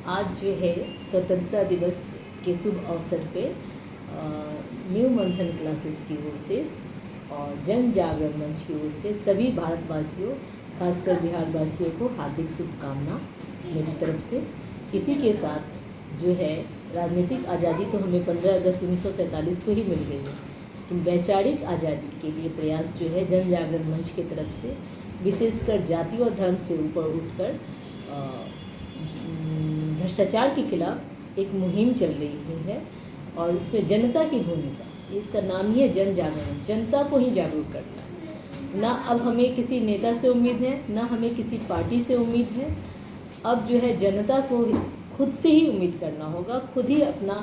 आज जो है स्वतंत्रता दिवस के शुभ अवसर पे न्यू मंथन क्लासेस की ओर से और जन जागरण मंच की ओर से सभी भारतवासियों खासकर बिहार वासियों को हार्दिक शुभकामना मेरी तरफ से। इसी के साथ जो है राजनीतिक आज़ादी तो हमें 15 अगस्त 1947 को ही मिल गई है, लेकिन वैचारिक आज़ादी के लिए प्रयास जो है जन जागरण मंच की तरफ से विशेषकर जाति और धर्म से ऊपर उठकर भ्रष्टाचार के खिलाफ एक मुहिम चल रही है और इसमें जनता की भूमिका, इसका नाम ही है जन जागरण, जनता को ही जागरूक करना। ना अब हमें किसी नेता से उम्मीद है, ना हमें किसी पार्टी से उम्मीद है। अब जो है जनता को खुद से ही उम्मीद करना होगा, खुद ही अपना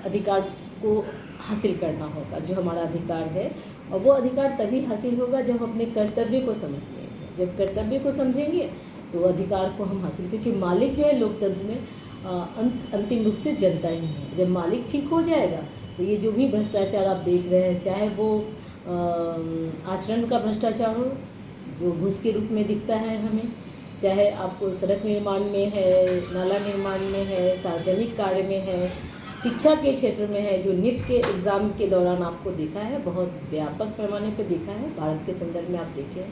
अधिकार को हासिल करना होगा जो हमारा अधिकार है। और वो अधिकार तभी हासिल होगा जब हम अपने कर्तव्य को समझेंगे। जब कर्तव्य को समझेंगे तो अधिकार को हम हासिल, क्योंकि मालिक जो है लोकतंत्र में अंतिम रूप से जनता ही है। जब मालिक ठीक हो जाएगा तो ये जो भी भ्रष्टाचार आप देख रहे हैं, चाहे वो आचरण का भ्रष्टाचार हो जो घूस के रूप में दिखता है हमें, चाहे आपको सड़क निर्माण में है, नाला निर्माण में है, सार्वजनिक कार्य में है, शिक्षा के क्षेत्र में है, जो नीट के एग्ज़ाम के दौरान आपको देखा है, बहुत व्यापक पैमाने पर देखा है। भारत के संदर्भ में आप देखें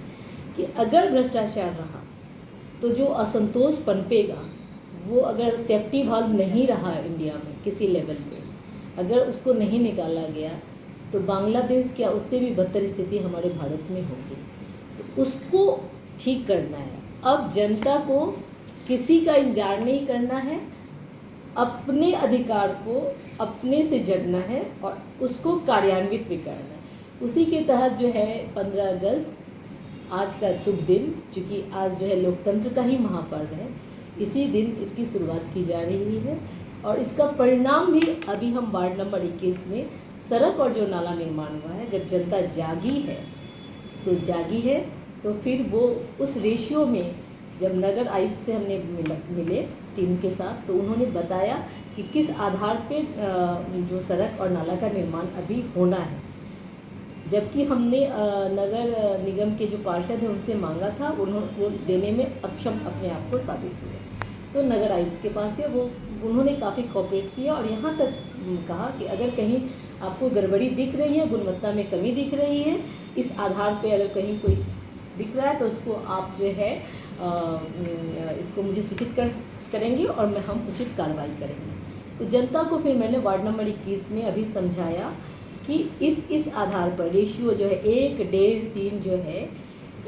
कि अगर भ्रष्टाचार रहा तो जो असंतोष पनपेगा वो, अगर सेफ्टी वाल्व नहीं रहा इंडिया में किसी लेवल पे, अगर उसको नहीं निकाला गया तो बांग्लादेश क्या उससे भी बदतर स्थिति हमारे भारत में होगी। तो उसको ठीक करना है। अब जनता को किसी का इंतजार नहीं करना है, अपने अधिकार को अपने से जगना है और उसको कार्यान्वित भी करना है। उसी के तहत जो है 15 अगस्त आज का शुभ दिन, क्योंकि आज जो है लोकतंत्र का ही महापर्व है, इसी दिन इसकी शुरुआत की जा रही है। और इसका परिणाम भी अभी हम वार्ड नंबर 21 में सड़क और जो नाला निर्माण हुआ है, जब जनता जागी है तो फिर वो उस रेशियो में, जब नगर आयुक्त से हमने मिले टीम के साथ, तो उन्होंने बताया कि किस आधार पे जो सड़क और नाला का निर्माण अभी होना है। जबकि हमने नगर निगम के जो पार्षद हैं उनसे मांगा था, वो देने में अक्षम अपने आप को साबित हुए। तो नगर आयुक्त के पास है, वो उन्होंने काफ़ी कोऑपरेट किया और यहाँ तक कहा कि अगर कहीं आपको गड़बड़ी दिख रही है, गुणवत्ता में कमी दिख रही है, इस आधार पे अगर कहीं कोई दिख रहा है तो उसको आप जो है इसको मुझे सूचित करेंगे और हम उचित कार्रवाई करेंगे। तो जनता को फिर मैंने वार्ड नंबर 21 में अभी समझाया कि इस आधार पर रेशियो जो है 1, 1.5, 3 जो है,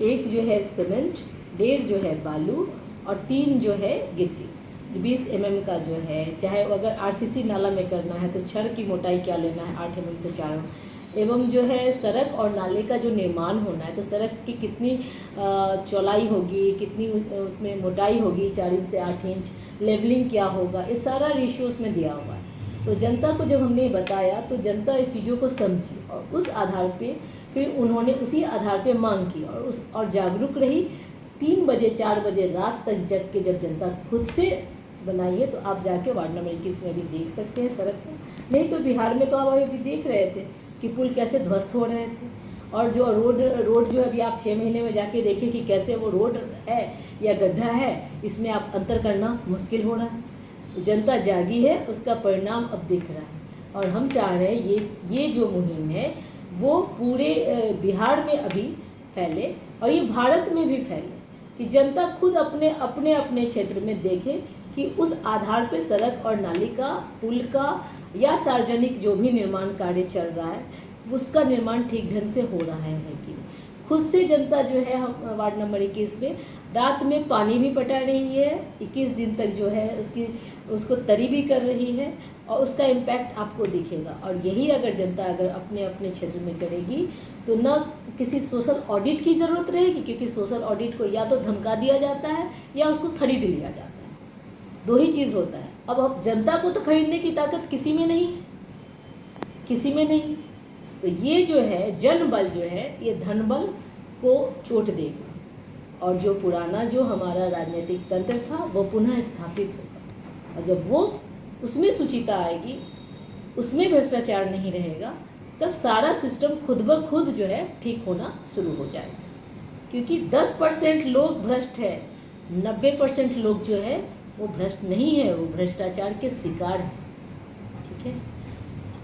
1 जो है सीमेंट, 1.5 जो है बालू और 3 जो है गिट्टी, 20 mm का जो है, चाहे अगर RCC नाला में करना है तो छड़ की मोटाई क्या लेना है, 8 mm से 4 mm। एवं जो है सड़क और नाले का जो निर्माण होना है तो सड़क की कितनी चौड़ाई होगी, कितनी उसमें मोटाई होगी, 4 इंच से 8 इंच, लेवलिंग क्या होगा, ये सारा रेशियो उसमें दिया हुआ है। तो जनता को जब हमने बताया तो जनता इस चीज़ों को समझी और उस आधार पे फिर उन्होंने उसी आधार पे मांग की और जागरूक रही। 3 बजे 4 बजे रात तक जग के जब जनता खुद से बनाई है, तो आप जाके वार्ड नंबर 21 में भी देख सकते हैं सड़क पर। नहीं तो बिहार में तो आप अभी देख रहे थे कि पुल कैसे ध्वस्त हो रहे थे, और जो रोड जो अभी आप 6 महीने में जाके देखिए कि कैसे वो रोड है या गड्ढा है, इसमें आप अंतर करना मुश्किल हो रहा है। जनता जागी है, उसका परिणाम अब दिख रहा है और हम चाह रहे हैं ये जो मुहिम है वो पूरे बिहार में अभी फैले और ये भारत में भी फैले, कि जनता खुद अपने क्षेत्र में देखे कि उस आधार पर सड़क और नाली का, पुल का या सार्वजनिक जो भी निर्माण कार्य चल रहा है उसका निर्माण ठीक ढंग से हो रहा है कि खुद से जनता जो है, हम वार्ड नंबर 21 में रात में पानी भी पटा रही है, 21 दिन तक जो है उसको तरी भी कर रही है और उसका इम्पैक्ट आपको दिखेगा। और यही अगर जनता अगर अपने क्षेत्र में करेगी तो न किसी सोशल ऑडिट की ज़रूरत रहेगी, क्योंकि सोशल ऑडिट को या तो धमका दिया जाता है या उसको खरीद लिया जाता है, 2 ही चीज़ होता है। अब जनता को तो खरीदने की ताकत किसी में नहीं। तो ये जो है जन बल जो है ये धन बल को चोट देगा और जो पुराना जो हमारा राजनीतिक तंत्र था वो पुनः स्थापित होगा। और जब वो उसमें शुचिता आएगी, उसमें भ्रष्टाचार नहीं रहेगा, तब सारा सिस्टम खुद ब खुद जो है ठीक होना शुरू हो जाएगा। क्योंकि 10% लोग भ्रष्ट है, 90% लोग जो है वो भ्रष्ट नहीं है, वो भ्रष्टाचार के शिकार है। ठीक है।